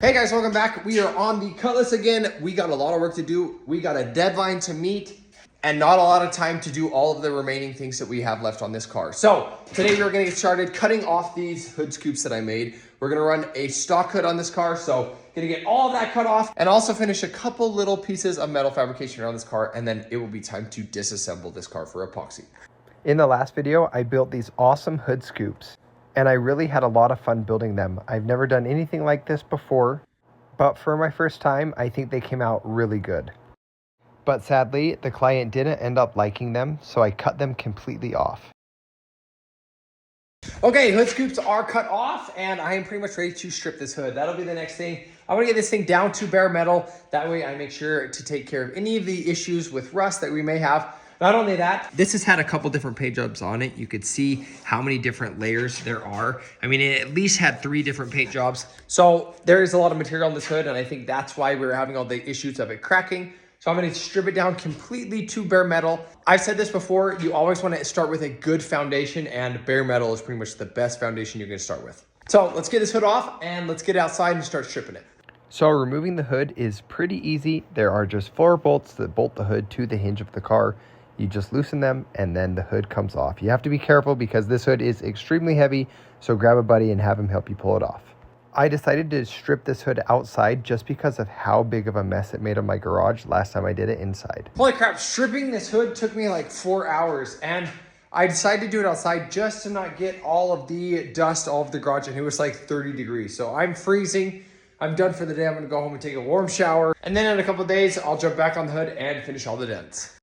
Hey guys, welcome back. We are on the Cutlass again. We got a lot of work to do. We got a deadline to meet and not a lot of time to do all of the remaining things that we have left on this car. So today we're gonna get started cutting off these hood scoops that I made. We're gonna run a stock hood on this car. So gonna get all of that cut off and also finish a couple little pieces of metal fabrication around this car. And then it will be time to disassemble this car for epoxy. In the last video, I built these awesome hood scoops. And I really had a lot of fun building them. I've never done anything like this before, but for my first time, I think they came out really good. But sadly, the client didn't end up liking them, so I cut them completely off. Okay, hood scoops are cut off and I am pretty much ready to strip this hood. That'll be the next thing. I want to get this thing down to bare metal. That way I make sure to take care of any of the issues with rust that we may have. Not only that, this has had a couple different paint jobs on it. You could see how many different layers there are. I mean, it at least had 3 different paint jobs. So there is a lot of material on this hood, and I think that's why we're having all the issues of it cracking. So I'm gonna strip it down completely to bare metal. I've said this before, you always wanna start with a good foundation, and bare metal is pretty much the best foundation you're gonna start with. So let's get this hood off and let's get outside and start stripping it. So removing the hood is pretty easy. There are just 4 bolts that bolt the hood to the hinge of the car. You just loosen them and then the hood comes off. You have to be careful because this hood is extremely heavy, so grab a buddy and have him help you pull it off. I decided to strip this hood outside just because of how big of a mess it made of my garage last time I did it inside. Holy crap, stripping this hood took me like 4 hours, and I decided to do it outside just to not get all of the dust all over the garage, and it was like 30 degrees. So I'm freezing. I'm done for the day. I'm gonna go home and take a warm shower. And then in a couple of days, I'll jump back on the hood and finish all the dents.